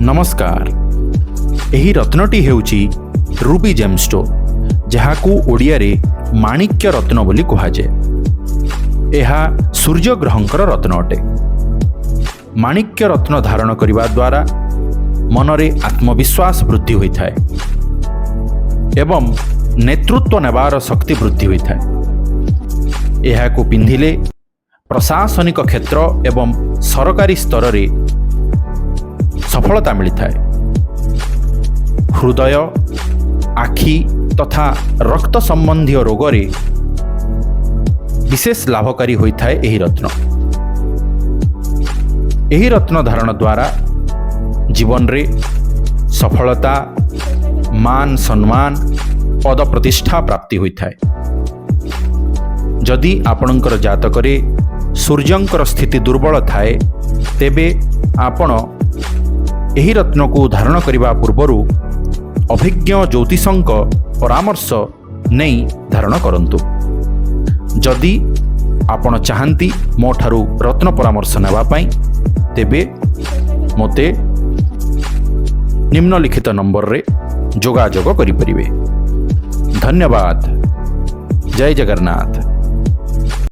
नमस्कार। एही रत्नटी हेउची Ruby gemstone, जहाकू Odia रे माणिक्य रत्न बोली कुहाजे। एहा सूर्य ग्रहंकर रत्न अटे। माणिक्य रत्न धारण करने द्वारा मनरे आत्मविश्वास वृद्धि होता है एवं नेतृत्व नेबार शक्ति वृद्धि होता है। एहाकू पिंधिले प्रशासनिक क्षेत्र एवं सरकारी स्तर रे सफलता मिलता है। हृदय, आखि तथा रक्त संबंधी रोग रे विशेष लाभकारी होता है। एही रत्न धारण द्वारा जीवन रे सफलता, मान सम्मान, पद प्रतिष्ठा प्राप्ति होता है। जदि आपणकर जातकरे सूर्यंकर स्थिति दुर्बल थाए तेबे आपण एही रत्न को धारण करने पूर्व अभिज्ञ ज्योतिषंक परामर्श नहीं धारण करंतु। जदि आपण चाहंती मो ठारू रत्न परामर्श नेबा पई तेबे मोते निम्नलिखित नंबर रे जोगाजोग करि परिबे। धन्यवाद। जय जगन्नाथ।